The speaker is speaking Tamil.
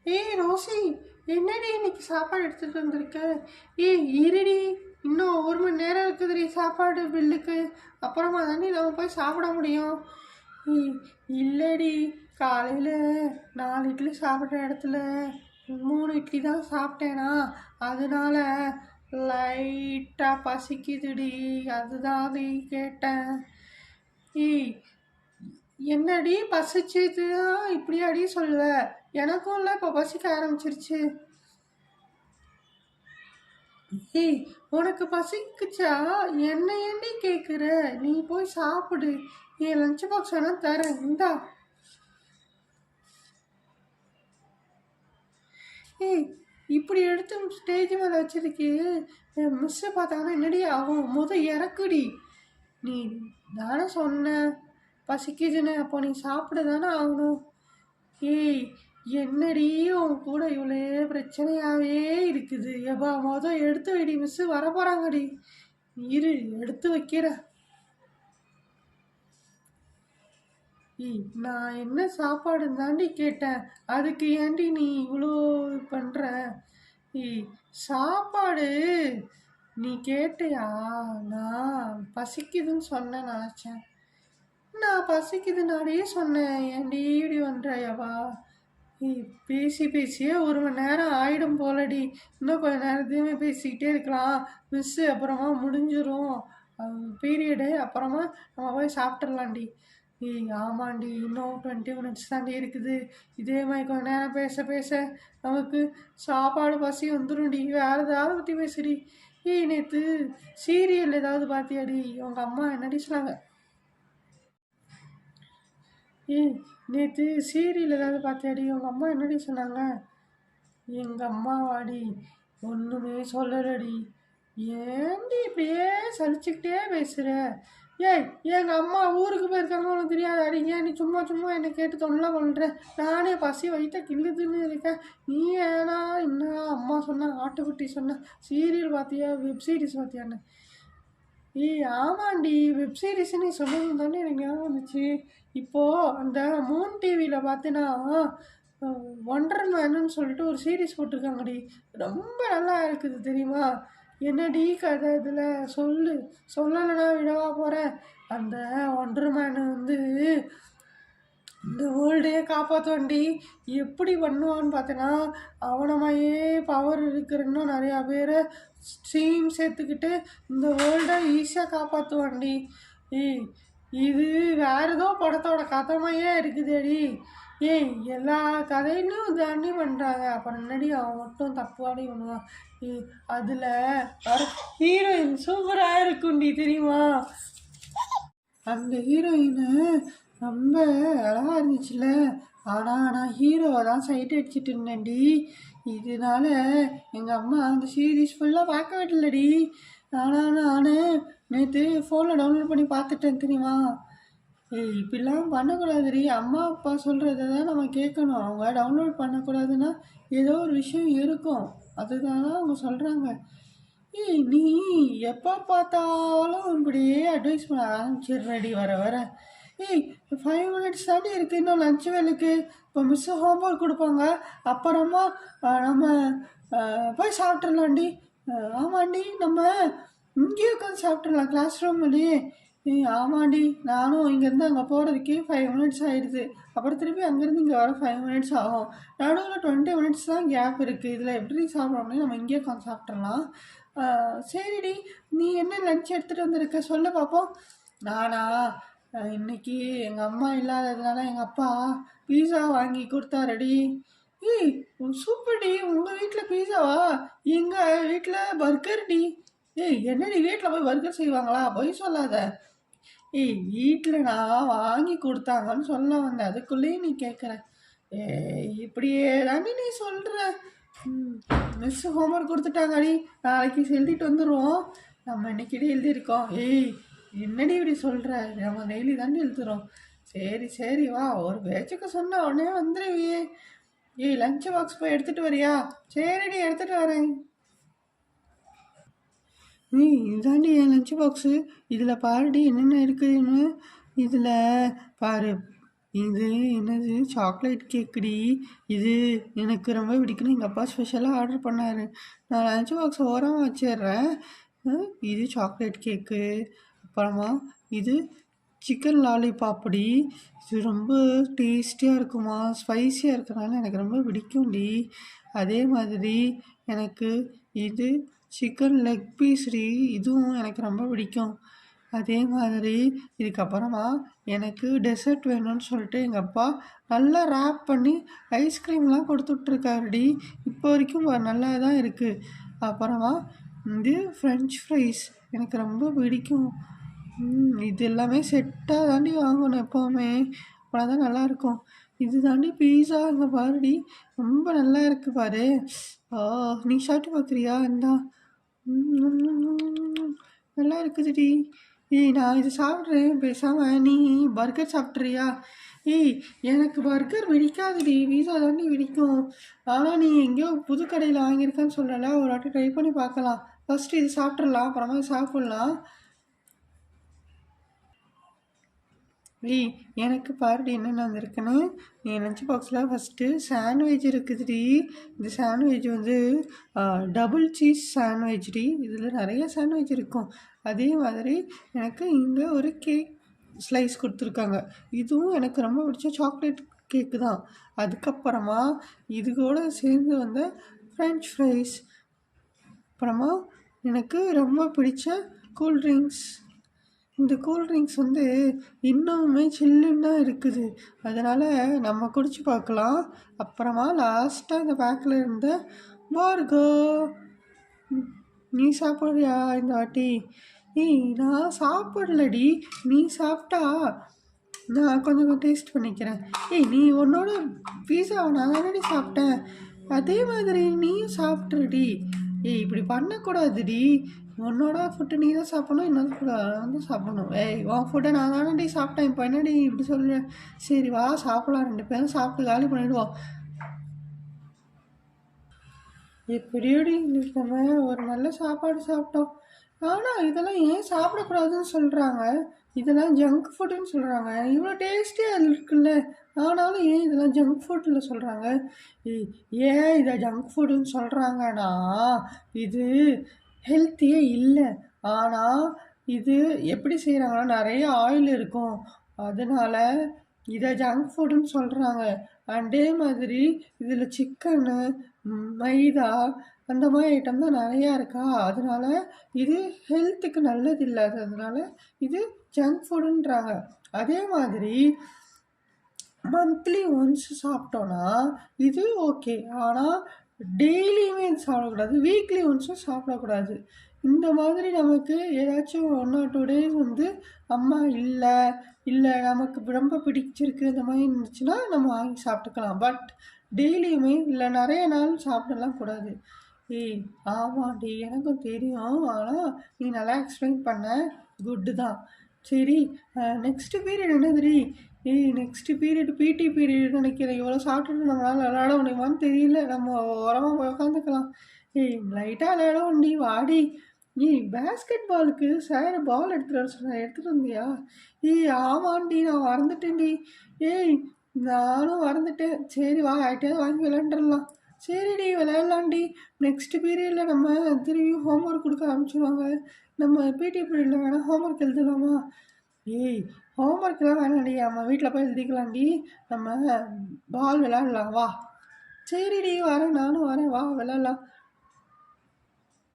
ஏய் ரோசி, என்னடி இன்னைக்கு சாப்பாடு எடுத்துட்டு வந்திருக்க? ஏய் இருடி, இன்னும் 1 மணி நேரம் இருக்குதுடி சாப்பாடு பில்லுக்கு. அப்புறமா தாண்டி நம்ம போய் சாப்பிட முடியும். ஏய் இல்லடி, காலையில் 4 இட்லி சாப்பிட்ற இடத்துல 3 இட்லி தான் சாப்பிட்டேனா, அதனால லைட்டாக பசிக்குதுடி, அதுதான் நீ கேட்டேன். ஏய் என்னடி பசிச்சுதுன்னா இப்படியாடி சொல்லுவ? எனக்கும் இல்லை இப்போ பசிக்க ஆரம்பிச்சிருச்சு. ஏய் உனக்கு பசிக்குச்சா? என்ன ஏண்டி கேட்குற? நீ போய் சாப்பிடு. என் லஞ்ச் பாக்ஸ் வேணா தரேன், இந்தா. ஏய் இப்படி எடுத்து ஸ்டேஜ் மேலே வச்சிருக்கு, மிஸ்ஸை பார்த்தாங்கன்னா என்னடி ஆகும்? இறக்குடி. நீ தானே சொன்ன பசிக்குதுன்னு, அப்போ நீ சாப்பிட தானே ஆகணும். ஏய் என்னடி உன் கூட இவ்வளோ பிரச்சனையாகவே இருக்குது. எப்பா எடுத்து வைடி, மிஸ்ஸு வர போகிறாங்கடி. இரு எடுத்து வைக்கிற. ஏய் நான் என்ன சாப்பாடுன்னு தாண்டி கேட்டேன், அதுக்கு ஏண்டி நீ இவ்வளோ பண்ணுற? ஏய் சாப்பாடு நீ கேட்டியா? நான் பசிக்குதுன்னு சொன்னேன் நினச்சேன். நான் பசிக்குதுன்னாடியே சொன்னேன், ஏன்டி இப்படி பண்ணுறியாவா? பேசி பேசியே 1 மணி நேரம் ஆயிடும் போலடி. இன்னும் கொஞ்ச நேரத்தையுமே பேசிக்கிட்டே இருக்கலாம். மிஸ்ஸு அப்புறமா முடிஞ்சிடும் பீரியடு, அப்புறமா நம்ம போய் சாப்பிட்றலாண்டி. ஆமாண்டி, இன்னும் 20 மினிட்ஸ் தாண்டி இருக்குது. இதே மாதிரி கொஞ்ச நேரம் பேச பேச நமக்கு சாப்பாடு பசி வந்துடும்டி. வேறு ஏதாவது பற்றி பேசுடி. நேற்று சீரியல் ஏதாவது பார்த்தியாடி? உங்கள் அம்மா என்னடி சொன்னாங்க? நேற்று சீரியல் ஏதாவது பார்த்தியாடி? உங்கள் அம்மா என்னடி சொன்னாங்க? எங்கள் அம்மாவாடி ஒன்றுமே சொல்லலடி. ஏண்டி இப்படியே சலிச்சுக்கிட்டே பேசுகிற? எங்கள் அம்மா ஊருக்கு போயிருக்காங்க, உனக்கு தெரியாதாடி? ஏன் நீ சும்மா சும்மா என்னை கேட்டு தொல்லை பண்ணுற? நானே பசி வயிற்ற கிள்ளுதுன்னு இருக்கேன். நீ ஏன்னா என்ன? அம்மா சொன்ன, ஆட்டுக்குட்டி சொன்ன, சீரியல் பார்த்தியா, வெப் சீரிஸ் பார்த்தியான்னு. ஆமாண்டி, வெப் சீரிஸ் நீ சொன்னது தானே எனக்கு ஞாபகம் வந்துச்சு. இப்போது அந்த மூன் டிவியில் பார்த்தீங்கன்னா ஒண்டர் மேனுன்னு சொல்லிட்டு ஒரு சீரீஸ் போட்டிருக்காங்கடி. ரொம்ப நல்லா இருக்குது தெரியுமா? என்னடி கதை இதில்? சொல்லலைன்னா விடவா போகிறேன். அந்த ஒண்டர் மேனு வந்து இந்த வேர்ல்டே காப்பாற்றுவான்டி. எப்படி பண்ணுவான்னு பார்த்தேன்னா, அவனமையே பவர் இருக்கிற இன்னும் நிறையா பேரை ஸ்ட்ரீம் சேர்த்துக்கிட்டு இந்த வேர்ல்டை ஈஸியாக காப்பாற்றுவான்டி. இது வேறு ஏதோ படத்தோட கதைமையே இருக்குதேடி. எல்லா கதையிலும் தாண்டி பண்ணுறாங்க, அப்புறம் என்னடி அவன் மட்டும் தப்புவாடி பண்ணுவான்? அதில் வர ஹீரோயின் சூப்பராக இருக்குண்டி தெரியுமா? அந்த ஹீரோயினு ரொம்ப அழகாக இருந்துச்சுல்ல. ஆனால் நான் ஹீரோவை தான் சைட் அடிச்சுட்டு இருந்தேன்டி. இதனால எங்கள் அம்மா அந்த சீரீஸ் ஃபுல்லாக பார்க்க விடலடி. ஆனால் நான் நேற்று ஃபோனில் டவுன்லோட் பண்ணி பார்த்துட்டேன் தெரியுமா? இப்படிலாம் பண்ணக்கூடாதுடி. அம்மா அப்பா சொல்கிறத தான் நம்ம கேட்கணும். அவங்க டவுன்லோட் பண்ணக்கூடாதுன்னா ஏதோ ஒரு விஷயம் இருக்கும், அதுதான் அவங்க சொல்கிறாங்க. நீ எப்போ பார்த்தாலும் இப்படியே அட்வைஸ் பண்ண ஆரம்பிச்சிடுறடி வர வர. 5 மினிட்ஸ் தாண்டி இருக்குது இன்னும் லஞ்ச் வேலைக்கு. இப்போ மிஸ்ஸு ஹோம்ஒர்க் கொடுப்பாங்க, அப்புறமா நம்ம போய் சாப்பிட்றலாண்டி. ஆமாண்டி, நம்ம இங்கேயே உட்காந்து சாப்பிட்றலாம் கிளாஸ் ரூம்லேயே. ஆமாண்டி, நானும் இங்கேருந்து அங்கே போகிறதுக்கே 5 மினிட்ஸ் ஆகிடுது. அப்புறம் திருப்பி அங்கேருந்து இங்கே வர 5 மினிட்ஸ் ஆகும். நடுவில் 20 மினிட்ஸ் தான் கேப் இருக்குது. இதில் எப்படி சாப்பிட்றோம்னே நம்ம இங்கேயே உட்காந்து சாப்பிட்றலாம். சரிடி, நீ என்ன லஞ்ச் எடுத்துகிட்டு வந்திருக்க சொல்ல பார்ப்போம். நானா இன்னைக்கு எங்கள் அம்மா இல்லாததுனால எங்கள் அப்பா பீஸா வாங்கி கொடுத்தாரடி. சூப்பர்டி, உங்கள் வீட்டில் பீஸாவா? எங்கள் வீட்டில் பர்கர்டி. என்னடி வீட்டில் போய் பர்கர் செய்வாங்களா? போய் சொல்லாத. வீட்டில் நான் வாங்கி கொடுத்தாங்கன்னு சொல்ல வந்தேன், அதுக்குள்ளேயும் நீ கேட்குற. இப்படியே தானே நீ சொல்கிற. மிஸ் ஹோம்ஒர்க் கொடுத்துட்டாங்கடி, நாளைக்கு எழுதிட்டு வந்துடுவோம். நம்ம இன்னைக்கிட்டே எழுதியிருக்கோம். என்னடி இப்படி சொல்கிற? நம்ம டெய்லி தானே எழுதுகிறோம். சரி சரி வா, ஒரு பேச்சுக்கு சொன்ன உடனே வந்துடுவியே. லஞ்ச் பாக்ஸ் போய் எடுத்துகிட்டு வரியா? சரிடி, எடுத்துகிட்டு வரேன். இதாண்டி என் லஞ்ச் பாக்ஸு. இதில் பாருடி என்னென்ன இருக்குதுன்னு. இதில் பாரு, இது என்னது சாக்லேட் கேக்குடி. இது எனக்கு ரொம்ப பிடிக்கும்னு எங்கள் அப்பா ஸ்பெஷலாக ஆர்டர் பண்ணார். நான் லஞ்ச் பாக்ஸ் ஓரமாக வச்சிடுறேன். இது சாக்லேட் கேக்கு. அப்புறமா இது சிக்கன் லாலிபாப்டி. இது ரொம்ப டேஸ்டியாக இருக்குமா, ஸ்பைஸியாக இருக்கிறனால எனக்கு ரொம்ப பிடிக்கும்டி. அதே மாதிரி எனக்கு இது சிக்கன் லெக் பீஸ்டி. இதுவும் எனக்கு ரொம்ப பிடிக்கும். அதே மாதிரி இதுக்கப்புறமா எனக்கு டெசர்ட் வேணும்னு சொல்லிட்டு எங்கள் அப்பா நல்லா ரேப் பண்ணி ஐஸ்கிரீம்லாம் கொடுத்துட்ருக்காருடி. இப்போ வரைக்கும் நல்லா தான் இருக்குது. அப்புறமா இது ஃப்ரெஞ்ச் ஃப்ரைஸ் எனக்கு ரொம்ப பிடிக்கும். இது எல்லாமே செட்டாக தாண்டி வாங்கணும் எப்போவுமே, அப்போனா தான் நல்லாயிருக்கும். இது தாண்டி பீஸா அங்கே பாருடி, ரொம்ப நல்லா இருக்கு பாரு. நீ சாப்பிட்டு பார்க்குறியா? இந்தா. நல்லா இருக்குதுடி. நான் இது சாப்பிட்றேன், பேசாமல் நீ பர்கர் சாப்பிட்றியா? எனக்கு பர்கர் பிடிக்காதுடி, பீஸா தாண்டி பிடிக்கும். ஆனால் நீ எங்கேயோ புது கடையில் வாங்கியிருக்கேன்னு சொல்லலை, ஒரு வாட்டி ட்ரை பண்ணி பார்க்கலாம். ஃபஸ்ட்டு இது சாப்பிட்றலாம், அப்புறமா சாப்பிட்லாம். எனக்கு பாருடி என்னென்ன வந்திருக்குன்னு. என் லஞ்ச் பாக்ஸில் ஃபஸ்ட்டு சாண்ட்விச் இருக்குதுடி. இந்த சாண்ட்விச் வந்து டபுள் சீஸ் சாண்ட்விச்டி. இதில் நிறைய சாண்ட்விச் இருக்கும். அதே மாதிரி எனக்கு இங்கே ஒரு கேக் ஸ்லைஸ் கொடுத்துருக்காங்க. இதுவும் எனக்கு ரொம்ப பிடிச்ச சாக்லேட் கேக்கு தான். அதுக்கப்புறமா இது கூட சேர்ந்து வந்த ஃப்ரெஞ்ச் ஃப்ரைஸ். அப்புறமா எனக்கு ரொம்ப பிடிச்ச கூல்ட்ரிங்க்ஸ். இந்த கூல்ட்ரிங்க்ஸ் வந்து இன்னுமே சில்லுன்னு தான் இருக்குது, அதனால் நம்ம குடிச்சு பார்க்கலாம். அப்புறமா லாஸ்ட்டாக இந்த பேக்கில் இருந்த பர்கர். நீ சாப்பிட்றியா இந்த வாட்டி? நான் சாப்பிடலடி, நீ சாப்பிட்டா நான் கொஞ்சம் டேஸ்ட் பண்ணிக்கிறேன். நீ உன்னோட பீஸாவை நான் தானடி சாப்பிட்டேன், அதே மாதிரி நீயும் சாப்பிட்ருடி. இப்படி பண்ணக்கூடாதுடி. உன்னோட ஃபுட்டு நீ தான் சாப்பிடணும், என்னோட ஃபுட்டை நான் தான் சாப்பிடணும். உன் ஃபுட்டை நான் தானடி சாப்பிட்டேன், இப்போ என்னடி இப்படி சொல்கிறேன்? சரி வா சாப்பிடலாம், 2 பேரும் சாப்பிட்டு காலி பண்ணிவிடுவோம். எப்படியோடி இன்னைக்கு நம்ம ஒரு நல்ல சாப்பாடு சாப்பிட்டோம். ஆனால் இதெல்லாம் ஏன் சாப்பிடக்கூடாதுன்னு சொல்கிறாங்க? இதெல்லாம் ஜங்க் ஃபுட்டுன்னு சொல்கிறாங்க. இவ்வளோ டேஸ்டியாக இருக்குல்ல, ஆனாலும் ஏன் இதெல்லாம் ஜங்க் ஃபுட்டில் சொல்கிறாங்க? ஏன் இதை ஜங்க் ஃபுட்டுன்னு சொல்கிறாங்கன்னா, இது ஹெல்த்தியே இல்லை. ஆனால் இது எப்படி செய்கிறாங்கன்னா, நிறைய ஆயில் இருக்கும், அதனால் இதை ஜங்க் ஃபுட்டுன்னு சொல்கிறாங்க. அதே மாதிரி இதில் சிக்கனு, மைதா அந்த மாதிரி ஐட்டம் தான் நிறையா இருக்கா, அதனால் இது ஹெல்த்துக்கு நல்லது இல்லாததுனால இது ஜங்க் ஃபுட்டுன்றாங்க. அதே மாதிரி மந்த்லி ஒன்ஸ் சாப்பிட்டோன்னா இது ஓகே, ஆனால் டெய்லியுமே இது சாப்பிடக்கூடாது, வீக்லி ஒன்ஸும் சாப்பிடக்கூடாது. இந்த மாதிரி நமக்கு ஏதாச்சும் 1 or 2 டேஸ் வந்து அம்மா இல்லை நமக்கு ரொம்ப பிடிச்சிருக்கு இந்த மாதிரி இருந்துச்சுன்னா நம்ம வாங்கி சாப்பிட்டுக்கலாம். பட் டெய்லியுமே இல்லை நிறைய நாள் சாப்பிடலாம் கூடாது. ஆமாண்டி எனக்கும் தெரியும், ஆனால் நீ நல்லா எக்ஸ்பிளைன் பண்ண, குட்டு தான். சரி, நெக்ஸ்ட்டு பீரியட் என்னதுடி? நெக்ஸ்ட்டு பீரியட் பிடி பீரியட் நினைக்கிறேன். இவ்வளோ சாப்பிட்டுட்டு நம்மளால் விளையாட முடியுமான்னு தெரியல, நம்ம ஓரமாக போய் உட்காந்துக்கலாம். லைட்டாக விளையாடவும்டி, வாடி. பேஸ்கெட் பாலுக்கு சார் பால் எடுத்துகிட்டு வர சொன்னேன், எடுத்துகிட்டு வந்தியா? ஆமாண்டி நான் மறந்துட்டேன்டி. நானும் மறந்துட்டேன். சரி வா யார்கிட்டயாவது வாங்கி விளையாண்டுடலாம். சரிடி விளையாடலாண்டி. நெக்ஸ்ட் பீரியடில் நம்ம திரும்பியும் ஹோம்ஒர்க் கொடுக்க ஆரம்பிச்சிடுவாங்க. நம்ம பிடி பீரியடில் வேணால் ஹோம்ஒர்க் எழுதலாமா? ஹோம்ஒர்க்லாம் வேணாண்டி, நம்ம வீட்டில் போய் எழுதிக்கலாண்டி. நம்ம பால் விளையாடலாம் வா. சரிடி வரேன், நானும் வரேன், வா விளையாடலாம்.